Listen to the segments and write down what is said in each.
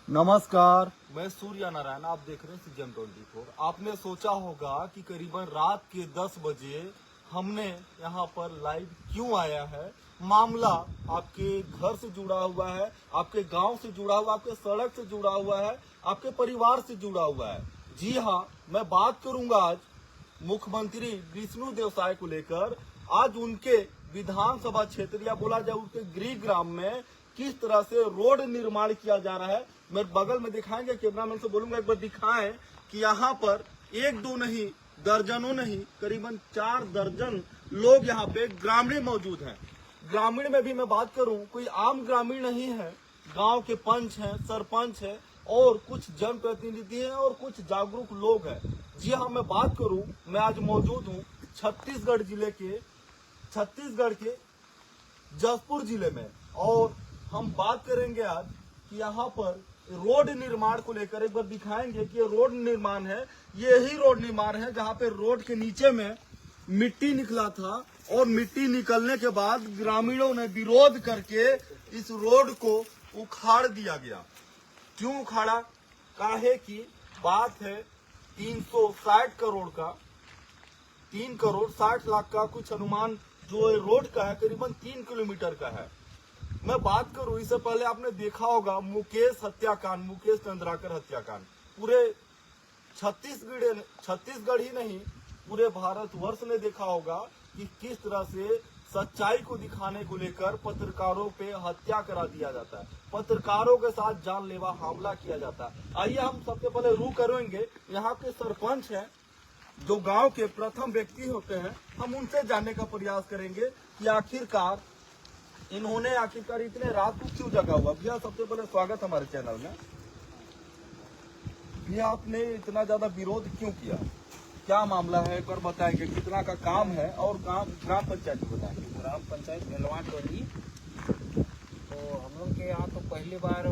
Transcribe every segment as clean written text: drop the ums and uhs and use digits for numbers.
नमस्कार, मैं सूर्य नारायण। आप देख रहे हैं सीजन 24। आपने सोचा होगा कि करीबन रात के 10 बजे हमने यहाँ पर लाइव क्यों आया है। मामला आपके घर से जुड़ा हुआ है, आपके गांव से जुड़ा हुआ, आपके सड़क से जुड़ा हुआ है, आपके परिवार से जुड़ा हुआ है। जी हाँ, मैं बात करूंगा आज मुख्यमंत्री विष्णु देव साय को लेकर। आज उनके विधानसभा क्षेत्र या बोला जाए उनके गृह ग्राम में किस तरह से रोड निर्माण किया जा रहा है। मेरे बगल में दिखाएंगे, कैमरामैन से बोलूंगा एक बार दिखाएं कि यहाँ पर एक दो नहीं, दर्जनों नहीं, करीबन 4 दर्जन लोग यहाँ पे ग्रामीण मौजूद हैं। ग्रामीण में भी मैं बात करूं, कोई आम ग्रामीण नहीं है, गांव के पंच हैं, सरपंच है और कुछ जनप्रतिनिधि हैं और कुछ जागरूक लोग हैं। जी हाँ, मैं बात करूं, मैं आज मौजूद हूं छत्तीसगढ़ के जसपुर जिले में और हम बात करेंगे आज कि यहाँ पर रोड निर्माण को लेकर। एक बार दिखाएंगे कि ये रोड निर्माण है, यही रोड निर्माण है जहाँ पे रोड के नीचे में मिट्टी निकला था और मिट्टी निकलने के बाद ग्रामीणों ने विरोध करके इस रोड को उखाड़ दिया गया। क्यों उखाड़ा? काहे की बात है 360 करोड़ का, 3 करोड़ 60 लाख का कुछ अनुमान जो रोड का है, करीबन 3 किलोमीटर का है। मैं बात करूं, इससे पहले आपने देखा होगा मुकेश हत्याकांड, मुकेश चंद्राकर हत्याकांड पूरे छत्तीसगढ़ ही नहीं पूरे भारतवर्ष ने देखा होगा कि किस तरह से सच्चाई को दिखाने को लेकर पत्रकारों पे हत्या करा दिया जाता है, पत्रकारों के साथ जानलेवा हमला किया जाता है। आइए हम सबसे पहले रू करेंगे यहाँ के सरपंच हैं जो गांव के प्रथम व्यक्ति होते हैं, हम उनसे जानने का प्रयास करेंगे कि आखिरकार इतने रात को क्यों जगा हुआ। भैया सबसे पहले स्वागत हमारे चैनल में। भैया आपने इतना ज्यादा विरोध क्यों किया, क्या मामला है, एक बार बताएंगे, कितना का काम है और ग्राम पंचायत बताएंगे। ग्राम पंचायत भेलवा टोली। तो हम लोग के यहाँ तो पहली बार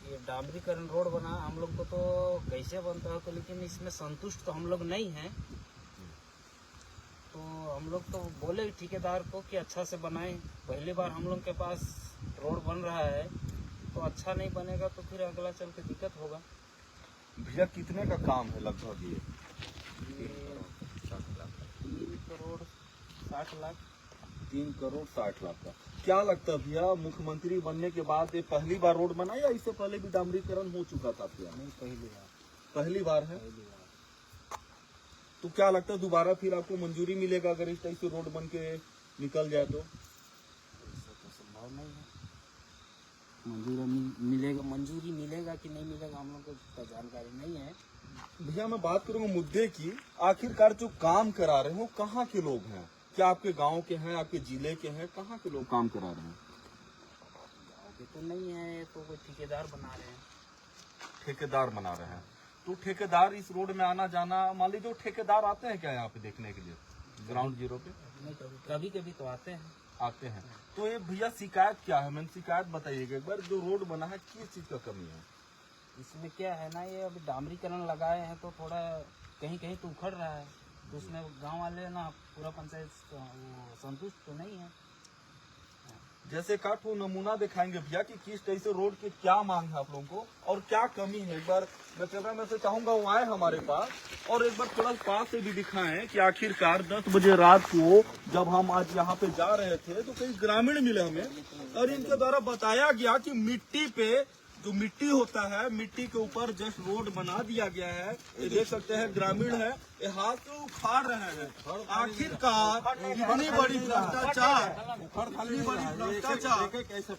ये डामरीकरण रोड बना। हम लोग को तो कैसे बनता है तो, लेकिन इसमें संतुष्ट तो हम लोग नहीं हैं। तो हम लोग तो बोले ठेकेदार को कि अच्छा से बनाएं। पहली बार हम लोग के पास रोड बन रहा है, तो अच्छा नहीं बनेगा तो फिर अगला चल के दिक्कत होगा। भैया कितने का काम है लगभग ये? 3 करोड़ 60 लाख। 3 करोड़ 60 लाख का। क्या लगता है भैया, मुख्यमंत्री बनने के बाद ये पहली बार रोड बना या इससे पहले भी डामरीकरण हो चुका था? नहीं, पहली बार है। तो क्या लगता है दोबारा फिर आपको मंजूरी मिलेगा अगर इस टाइप से रोड बन के निकल जाए तो? संभव नहीं है। मंजूरी मिलेगा कि नहीं मिलेगा हम लोग को जानकारी नहीं है। भैया मैं बात करूंगा मुद्दे की, आखिरकार जो काम करा रहे हैं वो कहाँ के लोग हैं? क्या आपके गांव के हैं, आपके जिले के हैं, कहाँ के लोग काम करा रहे हैं? गाँव के तो नहीं है, तो कोई ठेकेदार बना रहे हैं। ठेकेदार बना रहे हैं। तो ठेकेदार इस रोड में आना जाना, मान लीजिए जो ठेकेदार आते हैं क्या यहाँ पे देखने के लिए ग्राउंड जीरो पे? नहीं, कभी कभी तो आते हैं। तो ये भैया शिकायत क्या है, मैंने शिकायत बताइएगा एक बार। जो रोड बना है किस चीज का कमी है? इसमें क्या है ना, ये अभी डामरीकरण लगाए हैं तो थोड़ा कहीं कहीं तो उखड़ रहा है, तो उसमें गांव वाले ना पूरा पंचायत संतुष्ट तो नहीं है। जैसे का तो नमूना दिखाएंगे भैया कि किस तरह से रोड की क्या मांग है आप लोगों को और क्या कमी है। एक बार मैं कैमरा से चाहूंगा वो आए हमारे पास और एक बार थोड़ा पास से भी दिखाएं कि आखिरकार 10 बजे रात को जब हम आज यहाँ पे जा रहे थे तो कई ग्रामीण मिले हमें और इनके द्वारा बताया गया कि मिट्टी पे जो मिट्टी होता है, मिट्टी के ऊपर जस्ट रोड बना दिया गया है। ये देख सकते हैं ग्रामीण है, ये हाथ से उखाड़ रहे हैं। आखिरकार इतनी बड़ी भ्रष्टाचार,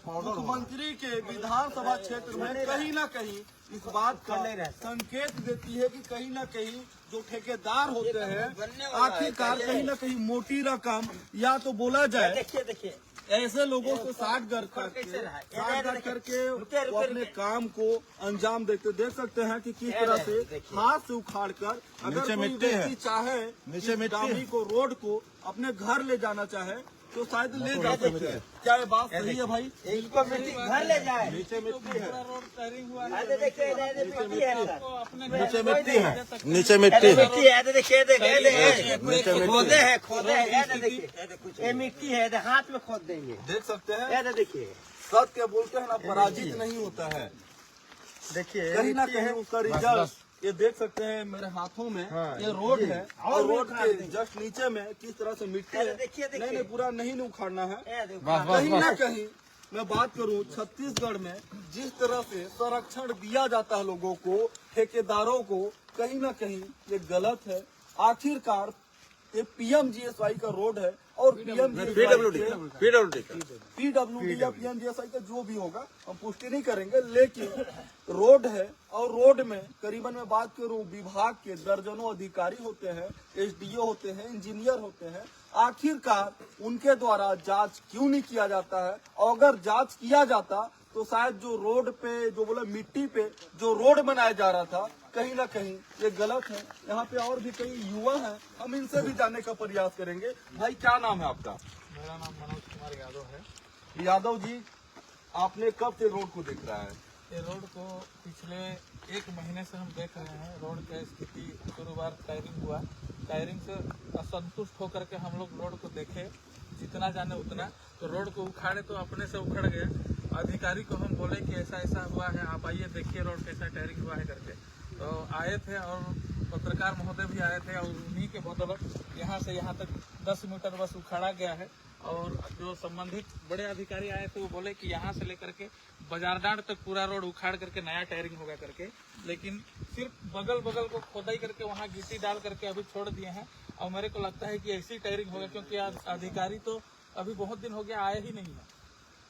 मुख्यमंत्री के विधानसभा क्षेत्र में कहीं ना कहीं इस बात का संकेत देती है कि कहीं ना कहीं जो ठेकेदार होते हैं आखिरकार कहीं ना कहीं मोटी रकम, या तो बोला जाए ऐसे लोगों को साठ घर करके वो अपने काम को अंजाम देते। देख सकते हैं कि किस तरह से हाथ से उखाड़ कर अगर कोई व्यक्ति चाहे डामरी को, रोड को अपने घर ले जाना चाहे तो शायद ले जा सकते हैं। क्या ये बात सही है भाई? इसको मिट्टी घर ले जाए। नीचे मिट्टी है, नीचे मिट्टी है, नीचे मिट्टी है, मिट्टी है। देखिए खोदे है, देखिए ये मिट्टी है, हाथ में खोद देंगे। देख सकते हैं। देखिए सत्य बोलते हैं ना, पराजित नहीं होता है। देखिए कहीं ना मिट्टी कहीं है। उसका रिजल्ट ये देख सकते हैं मेरे हाथों में। हाँ, ये रोड जी। है और और भी रोड उखाड़ के देंगे। जस्ट नीचे में किस तरह से मिट्टी अरे है। देखिए, देखिए। नहीं पूरा नहीं उखाड़ना है। ये देखो। कहीं ना कहीं मैं बात करूं, छत्तीसगढ़ में जिस तरह से संरक्षण दिया जाता है लोगों को, ठेकेदारों को, कहीं ना कहीं ये गलत है। आखिरकार ये पीएमजीएसवाई का रोड है और पीडब्ल्यूडी पीडब्ल्यूडी या पीएमजीएसवाई का जो भी होगा हम पुष्टि नहीं करेंगे, लेकिन रोड है और रोड में करीबन मैं बात करूं विभाग के दर्जनों अधिकारी होते हैं, एसडीओ होते हैं, इंजीनियर होते हैं। आखिरकार उनके द्वारा जांच क्यों नहीं किया जाता है? और अगर जांच किया जाता तो शायद जो रोड पे जो बोला मिट्टी पे जो रोड बनाया जा रहा था, कहीं ना कहीं ये गलत है। यहाँ पे और भी कई युवा हैं, हम इनसे भी जानने का प्रयास करेंगे। भाई क्या नाम है आपका? मेरा नाम मनोज कुमार यादव है। यादव जी, आपने कब से रोड को देख रहा है? ये रोड को पिछले 1 महीने से हम देख रहे हैं। रोड की स्थिति शुरुआत टायरिंग हुआ, टायरिंग से असंतुष्ट होकर के हम लोग रोड को देखे, जितना जाने उतना। तो रोड को उखाड़े तो अपने से उखड़ गया। अधिकारी को हम बोले कि ऐसा ऐसा हुआ है, आप आइए देखिए रोड कैसा टायरिंग हुआ है करके। तो आए थे और पत्रकार महोदय भी आए थे और उन्हीं के बदौलत यहाँ से यहाँ तक 10 मीटर बस उखाड़ा गया है। और जो संबंधित बड़े अधिकारी आए थे वो बोले कि यहाँ से लेकर के बाजार डांड तक पूरा रोड उखाड़ करके नया टायरिंग होगा करके, लेकिन सिर्फ बगल बगल को खोदाई करके वहाँ गिट्टी डाल करके अभी छोड़ दिए हैं। और मेरे को लगता है कि ऐसी टायरिंग होगा, क्योंकि अधिकारी तो अभी बहुत दिन हो गया आए ही नहीं है।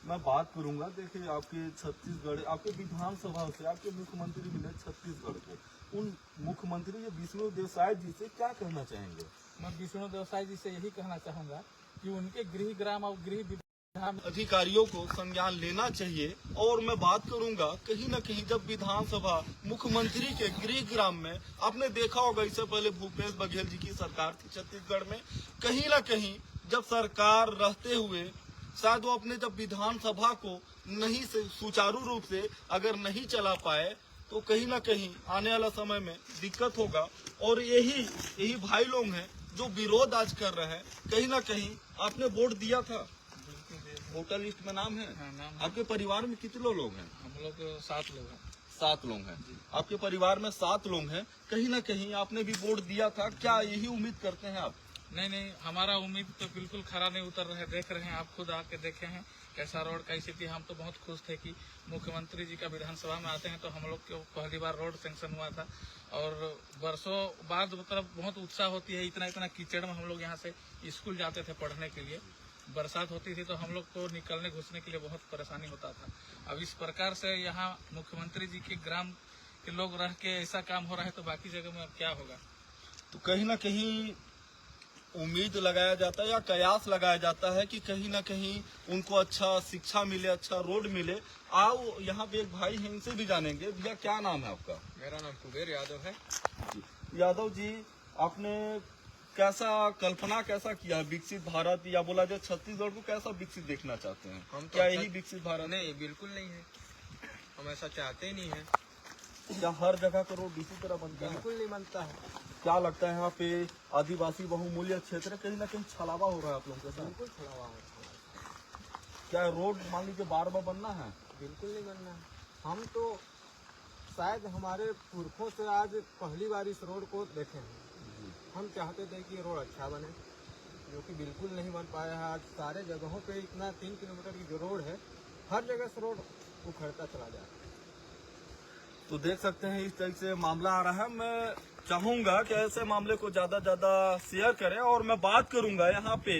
मैं बात करूंगा, देखिए आपके छत्तीसगढ़, आपके विधानसभा से आपके मुख्यमंत्री मिले छत्तीसगढ़ को, उन मुख्यमंत्री जी विष्णु देवसाई जी से क्या कहना चाहेंगे? मैं विष्णु देवसाई जी से यही कहना चाहूंगा कि उनके गृह ग्राम और गृह विधान अधिकारियों को संज्ञान लेना चाहिए। और मैं बात करूंगा कहीं न कहीं जब विधानसभा मुख्यमंत्री के गृह ग्राम में, आपने देखा होगा इससे पहले भूपेश बघेल जी की सरकार थी छत्तीसगढ़ में, कहीं न कहीं जब सरकार रहते हुए शायद वो अपने जब विधानसभा को नहीं से सुचारू रूप से अगर नहीं चला पाए तो कहीं ना कहीं आने वाला समय में दिक्कत होगा। और यही भाई लोग हैं जो विरोध आज कर रहे हैं। कहीं ना कहीं आपने वोट दिया था, वोटर लिस्ट में नाम है। हाँ, नाम है। आपके परिवार में कितने लोग हैं? हम लोग 7 लोग हैं। 7 लोग हैं। आपके परिवार में 7 लोग हैं, कहीं ना कहीं आपने भी वोट दिया था। क्या यही उम्मीद करते हैं आप? नहीं, हमारा उम्मीद तो बिल्कुल खरा नहीं उतर रहे। देख रहे हैं, आप खुद आके देखे हैं कैसा रोड का स्थिति। हम तो बहुत खुश थे कि मुख्यमंत्री जी का विधानसभा में आते हैं तो हम लोग को पहली बार रोड सैंक्शन हुआ था। और वर्षों बाद मतलब बहुत उत्साह होती है। इतना कीचड़ में हम लोग यहाँ से स्कूल जाते थे पढ़ने के लिए। बरसात होती थी तो हम लोग को निकलने घुसने के लिए बहुत परेशानी होता था। अब इस प्रकार से यहाँ मुख्यमंत्री जी के ग्राम के लोग रह के ऐसा काम हो रहा है तो बाकी जगह में क्या होगा? तो कहीं ना कहीं उम्मीद लगाया जाता है या कयास लगाया जाता है कि कहीं ना कहीं उनको अच्छा शिक्षा मिले, अच्छा रोड मिले। आओ यहाँ पे एक भाई हैं, इनसे भी जानेंगे। भैया क्या नाम है आपका? मेरा नाम कुबेर यादव है। यादव जी, आपने कैसा कल्पना कैसा किया विकसित भारत, या बोला जाए छत्तीसगढ़ को कैसा विकसित देखना चाहते हैं? हम तो क्या यही विकसित भारत? नहीं, बिल्कुल नहीं है। हम ऐसा चाहते ही नहीं है। क्या हर जगह का रोड इसी तरह बनता है? बिल्कुल नहीं बनता है। क्या लगता है यहाँ पे आदिवासी बहुमूल्य क्षेत्र है, कहीं ना कहीं छलावा हो रहा है आप लोगों के साथ? बिल्कुल छलावा हो रहा है। क्या रोड मान लीजिए बार बनना है? बिल्कुल नहीं बनना है। हम तो शायद हमारे पुरखों से आज पहली बार इस रोड को देखे हैं। हम चाहते थे कि ये रोड अच्छा बने, जो कि बिल्कुल नहीं बन पाया है। आज सारे जगहों पे इतना 3 किलोमीटर की जो रोड है, हर जगह से रोड उखड़ता चला जा रहा है। तो देख सकते हैं इस तरह से मामला आ रहा है। मैं चाहूंगा कि ऐसे मामले को ज्यादा शेयर करें। और मैं बात करूंगा यहाँ पे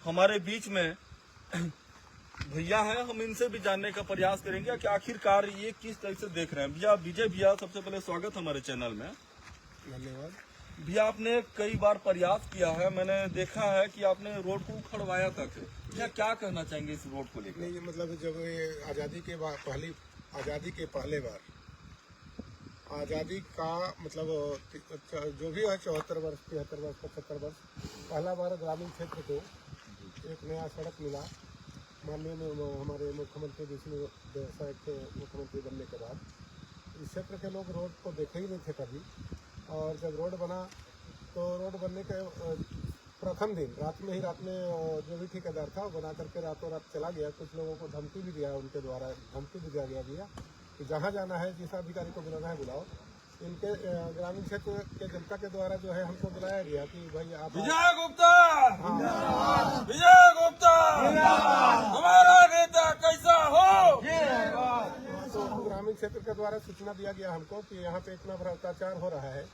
हमारे बीच में भैया हैं, हम इनसे भी जानने का प्रयास करेंगे कि आखिरकार ये किस तरह से देख रहे हैं। भैया विजय भैया, सबसे पहले स्वागत हमारे चैनल में। धन्यवाद। भैया आपने कई बार प्रयास किया है, मैंने देखा है कि आपने रोड को उखड़वाया तक। भैया क्या कहना चाहेंगे इस रोड को लेकर? नहीं, मतलब जब ये आज़ादी के पहले बार आज़ादी का मतलब जो भी है 74 वर्ष 73 वर्ष 75 वर्ष पहला बार ग्रामीण क्षेत्र को एक नया सड़क मिला। माननीय हमारे मुख्यमंत्री विष्णु देवसाई के मुख्यमंत्री बनने के बाद इस क्षेत्र के लोग रोड को देखे ही नहीं थे कभी। और जब रोड बना तो रोड बनने के प्रथम दिन रात में जो भी ठेकेदार था वो बना करके रातों रात चला गया। कुछ लोगों को धमकी भी दिया, उनके द्वारा धमकी भी दिया गया भैया कि जहाँ जाना है जिस अधिकारी को बुलाना है बुलाओ। इनके ग्रामीण क्षेत्र के जनता के द्वारा जो है हमको बुलाया गया कि भाई आप विजय गुप्ता, विजय गुप्ता, हमारा नेता कैसा हो। तो ग्रामीण क्षेत्र के द्वारा सूचना दिया गया हमको कि यहाँ पे इतना भ्रष्टाचार हो रहा है।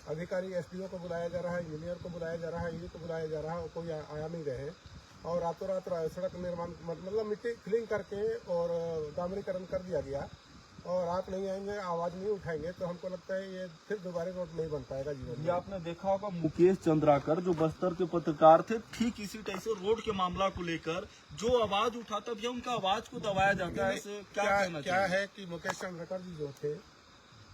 अधिकारी एसडीओ को बुलाया जा रहा है, इंजीनियर को बुलाया जा रहा है, ईडी को बुलाया जा रहा है, और कोई आया नहीं रहे। और रातों रात सड़क निर्माण मतलब मिट्टी फिलिंग करके और डामरीकरण कर दिया गया। और आप नहीं आएंगे, आवाज नहीं उठाएंगे तो हमको लगता है ये फिर दोबारा रोड नहीं बन पाएगा जीवन ये में। आपने देखा होगा मुकेश चंद्राकर जो बस्तर के पत्रकार थे, ठीक इसी टाइप से रोड के मामला को लेकर जो आवाज उठाता भी उनका आवाज को दबाया जाता है। इससे क्या कहना क्या चाहिए? है कि मुकेश चंद्रकर जी जो थे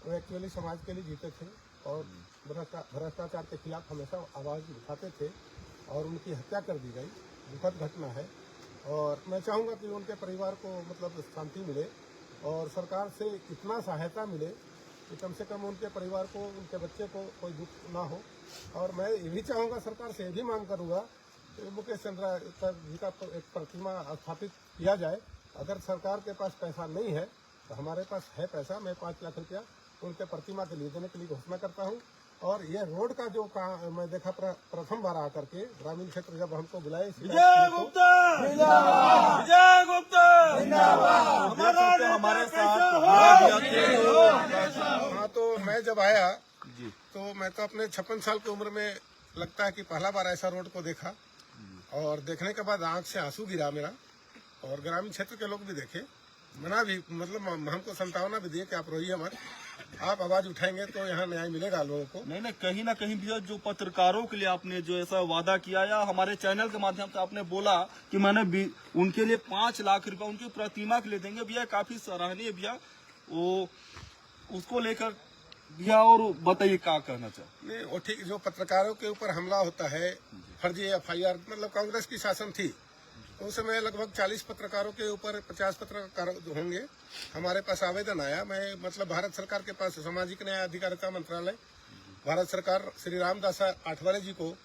वो एक्चुअली समाज के लिए जीते थे और भ्रष्टाचार के खिलाफ हमेशा आवाज उठाते थे और उनकी हत्या कर दी गई। दुखद घटना है और मैं चाहूँगा कि उनके परिवार को मतलब शांति मिले और सरकार से इतना सहायता मिले कि कम से कम उनके परिवार को, उनके बच्चे को कोई दुख ना हो। और मैं ये भी चाहूँगा, सरकार से ये भी मांग करूँगा कि मुकेश चंद्राकर जी का एक प्रतिमा स्थापित किया जाए। अगर सरकार के पास पैसा नहीं है तो हमारे पास है पैसा। मैं 5 लाख रुपया उनके प्रतिमा के लिए देने के लिए घोषणा करता हूँ। और ये रोड का जो काम मैं देखा प्रथम बार आकर के ग्रामीण क्षेत्र जब हमको बुलाए विजय गुप्ता, विजय गुप्ता, हमारे साथ हाँ, तो मैं जब आया तो मैं तो अपने 56 साल की उम्र में लगता है कि पहला बार ऐसा रोड को देखा। और देखने के बाद आंख से आंसू गिरा मेरा। और ग्रामीण क्षेत्र के लोग भी देखे, मना भी मतलब हमको संतावना भी दिए कि आप रोइए मत, आप आवाज उठाएंगे तो यहाँ न्याय मिलेगा लोगों को। नहीं, कहीं ना कहीं भैया जो पत्रकारों के लिए आपने जो ऐसा वादा किया या हमारे चैनल के माध्यम से आपने बोला कि मैंने उनके लिए 5 लाख रुपया उनकी प्रतिमा के लिए देंगे, भैया काफी सराहनीय भैया वो उसको लेकर भैया। और बताइए क्या कहना चाहे? नहीं, वो ठीक, जो पत्रकारों के ऊपर हमला होता है, फर्जी एफआईआर, मतलब कांग्रेस की शासन थी तो उस समय लगभग 40 पत्रकारों के ऊपर 50 पत्रकार होंगे। हमारे पास आवेदन आया, मैं मतलब भारत सरकार के पास सामाजिक न्याय अधिकारिता मंत्रालय, भारत सरकार श्री रामदास आठवले जी को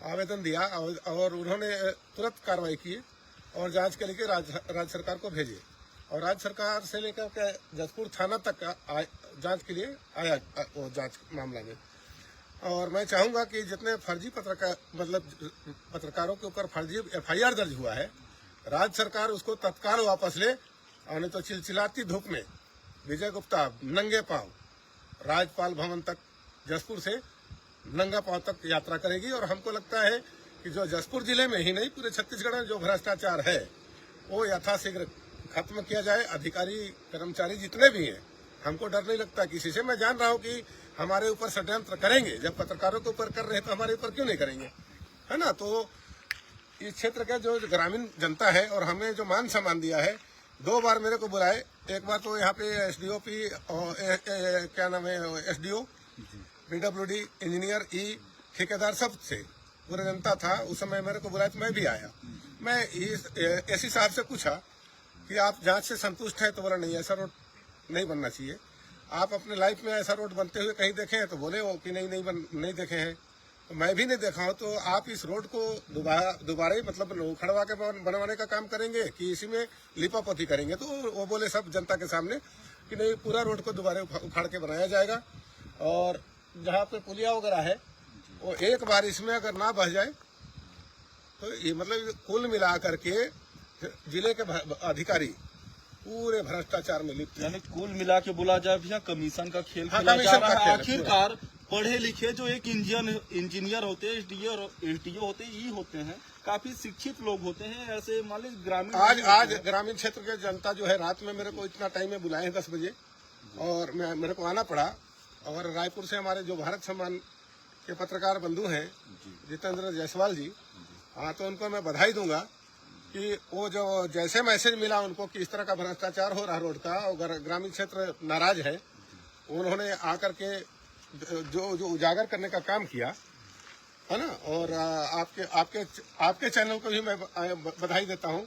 आवेदन दिया और उन्होंने तुरंत कार्रवाई की और जांच के लिए राज्य सरकार को भेजे। और राज्य सरकार से लेकर के जसपुर थाना तक जांच के लिए आया वो जांच मामला में। और मैं चाहूंगा कि जितने फर्जी पत्रकारों के ऊपर फर्जी एफआईआर दर्ज हुआ है, राज्य सरकार उसको तत्काल वापस ले। और नहीं तो चिलचिलाती धूप में विजय गुप्ता नंगे पांव राज्यपाल भवन तक, जसपुर से नंगा पांव तक यात्रा करेगी। और हमको लगता है कि जो जसपुर जिले में ही नहीं पूरे छत्तीसगढ़ में जो भ्रष्टाचार है वो यथाशीघ्र खत्म किया जाए। अधिकारी कर्मचारी जितने भी हैं, हमको डर नहीं लगता किसी से। मैं जान रहा हूँ कि हमारे ऊपर षड्यंत्र करेंगे, जब पत्रकारों के ऊपर कर रहे हैं तो हमारे ऊपर क्यों नहीं करेंगे, है ना। तो इस क्षेत्र का जो ग्रामीण जनता है और हमें जो मान सम्मान दिया है, 2 बार मेरे को बुलाए। एक बार तो यहाँ पे एसडीओपी क्या नाम है, एसडीओ, पीडब्ल्यूडी, इंजीनियर, ठेकेदार, सब से पूरा जनता था। उस समय मेरे को बुलाया तो मैं भी आया। मैं एसी साहब से पूछा कि आप जांच से संतुष्ट है? तो बोला नहीं, ऐसा रोड नहीं बनना चाहिए। आप अपने लाइफ में ऐसा रोड बनते हुए कहीं देखे हैं? तो बोले वो कि नहीं देखे हैं। तो मैं भी नहीं देखा हूँ। तो आप इस रोड को दोबारा ही मतलब उखड़वा के बनवाने का काम करेंगे कि इसी में लिपापोती करेंगे? तो वो बोले सब जनता के सामने कि नहीं, पूरा रोड को दोबारा उखाड़ के बनाया जाएगा। और जहाँ पे पुलिया वगैरह है वो एक बार इसमें अगर ना बह जाए तो ये मतलब कुल मिला करके जिले के अधिकारी पूरे भ्रष्टाचार में लिप्त। यानी कुल मिला के बोला जाए भैया कमीशन का खेल हाँ, खेला जा कमीशन रहा का है। खेल। आखिरकार पढ़े लिखे जो एक इंजीनियर होते हैं, एसडीओ होते हैं, ये होते हैं, काफी शिक्षित लोग होते हैं। ऐसे मान लीजिए ग्रामीण आज ग्रामीण क्षेत्र के जनता जो है, रात में मेरे को इतना टाइम में बुलाए हैं 10 बजे और मेरे को आना पड़ा। और रायपुर से हमारे जो भारत सम्मान के पत्रकार बंधु हैं जितेंद्र जायसवाल जी, हाँ, तो उनको मैं बधाई दूंगा कि वो जो जैसे मैसेज मिला उनको कि इस तरह का भ्रष्टाचार हो रहा रोड का और ग्रामीण क्षेत्र नाराज है, उन्होंने आकर के जो उजागर करने का काम किया, है ना। और आपके चैनल को भी मैं बधाई देता हूँ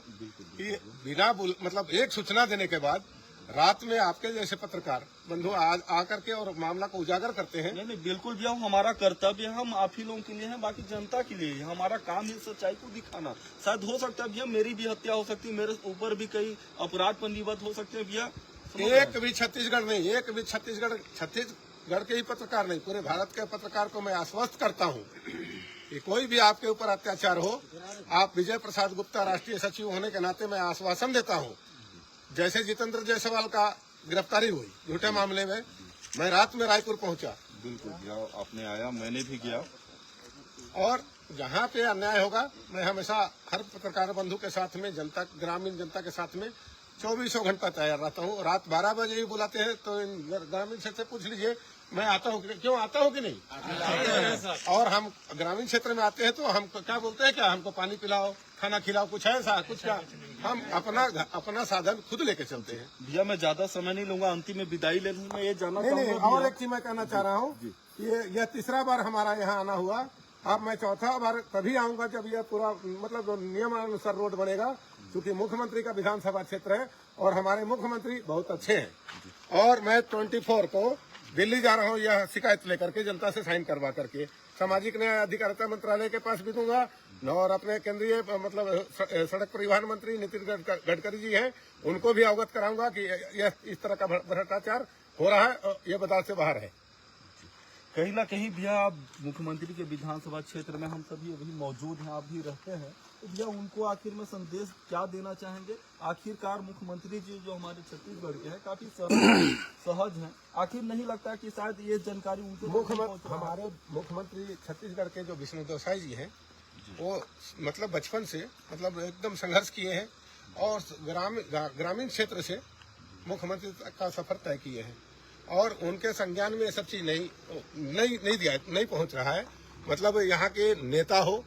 कि बिना मतलब एक सूचना देने के बाद रात में आपके जैसे पत्रकार बंधु आकर के और मामला को उजागर करते हैं। नहीं, बिल्कुल भैया, हमारा कर्तव्य है, हम आप ही लोगों के लिए हैं, बाकी जनता के लिए है। हमारा काम है सच्चाई को दिखाना। शायद हो सकता है भैया मेरी भी हत्या हो सकती है, मेरे ऊपर भी कई अपराध पंजीबद्ध हो सकते हैं भैया, एक भी छत्तीसगढ़ नहीं, एक भी छत्तीसगढ़ के ही पत्रकार नहीं, पूरे भारत के पत्रकार को मैं आश्वस्त करता हूँ कि कोई भी आपके ऊपर अत्याचार हो, आप विजय प्रसाद गुप्ता राष्ट्रीय सचिव होने के नाते मैं आश्वासन देता हूँ, जैसे जितेंद्र जायसवाल का गिरफ्तारी हुई झूठे मामले में, मैं रात में रायपुर पहुंचा। बिल्कुल गया, आपने आया, मैंने भी गया। और जहाँ पे अन्याय होगा मैं हमेशा हर पत्रकार बंधु के साथ में, जनता, ग्रामीण जनता के साथ में 24 घंटा तैयार रहता हूँ। रात 12 बजे ही बुलाते हैं तो इन ग्रामीण क्षेत्र से पूछ लीजिए मैं आता हूँ, क्यों आता हूँ कि नहीं। और हम ग्रामीण क्षेत्र में आते हैं तो हम क्या बोलते हैं, क्या हमको पानी पिलाओ, खाना खिलाओ, कुछ है ऐसा कुछ, क्या हम अपना साधन खुद लेके चलते हैं। भैया मैं ज्यादा समय नहीं लूंगा, अंतिम में विदाई ले लूँ। मैं ये जानना नहीं, चाहूंगा और एक चीज मैं कहना चाह रहा हूँ, यह तीसरा बार हमारा यहाँ आना हुआ। अब मैं चौथा बार तभी आऊंगा जब यह पूरा मतलब नियमानुसार रोड बनेगा, क्योंकि मुख्यमंत्री का विधानसभा क्षेत्र है और हमारे मुख्यमंत्री बहुत अच्छे हैं। और मैं 24 को दिल्ली जा रहा हूँ यह शिकायत लेकर के, जनता से साइन करवा करके सामाजिक न्याय अधिकारिता मंत्रालय के पास भी दूंगा, और अपने केंद्रीय मतलब सड़क परिवहन मंत्री नितिन गडकरी जी हैं, उनको भी अवगत कराऊंगा कि यह इस तरह का भ्रष्टाचार हो रहा है, यह बर्दाश्त से बाहर है। कहीं ना कहीं भैया आप मुख्यमंत्री के विधानसभा क्षेत्र में हम सभी अभी मौजूद हैं, आप भी रहते हैं, तो भैया उनको आखिर में संदेश क्या देना चाहेंगे? आखिरकार मुख्यमंत्री जी जो हमारे छत्तीसगढ़ के हैं काफी सरल सहज हैं, आखिर नहीं लगता कि शायद ये जानकारी उनके हमारे मुख्यमंत्री छत्तीसगढ़ के जो विष्णुदेव साय जी हैं, वो मतलब बचपन से मतलब एकदम संघर्ष किए हैं और ग्रामीण क्षेत्र से मुख्यमंत्री तक का सफर तय किए हैं, और उनके संज्ञान में ये सब चीज नहीं पहुंच रहा है। मतलब यहाँ के नेता हो,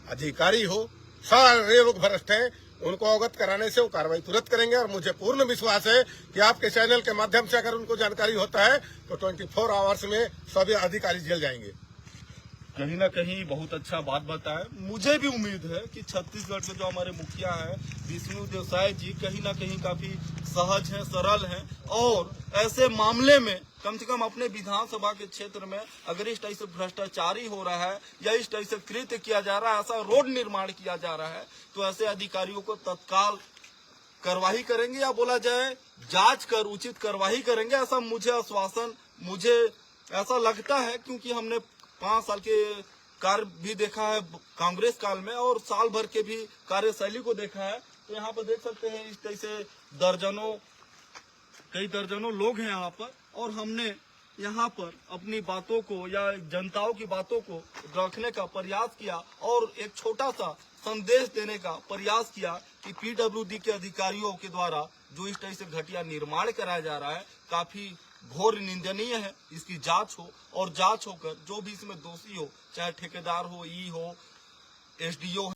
अधिकारी हो, सारे लोग भ्रष्ट हैं, उनको अवगत कराने से वो कार्रवाई तुरंत करेंगे। और मुझे पूर्ण विश्वास है कि आपके चैनल के माध्यम से अगर उनको जानकारी होता है तो 24 आवर्स में सभी अधिकारी जेल जाएंगे। कहीं ना कहीं बहुत अच्छा बात बताया। मुझे भी उम्मीद है कि छत्तीसगढ़ के जो हमारे मुखिया हैं विष्णुदेव साय जी कहीं ना कहीं काफी सहज हैं, सरल हैं, और ऐसे मामले में कम से कम अपने विधानसभा के क्षेत्र में अगर इस टाइप से भ्रष्टाचारी हो रहा है या इस टाइप से कृत्य किया जा रहा है, ऐसा रोड निर्माण किया जा रहा है, तो ऐसे अधिकारियों को तत्काल कार्रवाई करेंगे, या बोला जाए जांच कर उचित कार्रवाई करेंगे, ऐसा मुझे आश्वासन, मुझे ऐसा लगता है, क्योंकि हमने 5 साल के कार्य भी देखा है कांग्रेस काल में और साल भर के भी कार्यशैली को देखा है। तो यहाँ पर देख सकते हैं इस तरह से कई दर्जनों लोग हैं यहाँ पर, और हमने यहाँ पर अपनी बातों को या जनताओं की बातों को रखने का प्रयास किया और एक छोटा सा संदेश देने का प्रयास किया कि पीडब्ल्यूडी के अधिकारियों के द्वारा जो इस तरह से घटिया निर्माण कराया जा रहा है काफी घोर निंदनीय है। इसकी जांच हो, और जांच होकर जो भी इसमें दोषी हो, चाहे ठेकेदार हो, ई हो, एसडीओ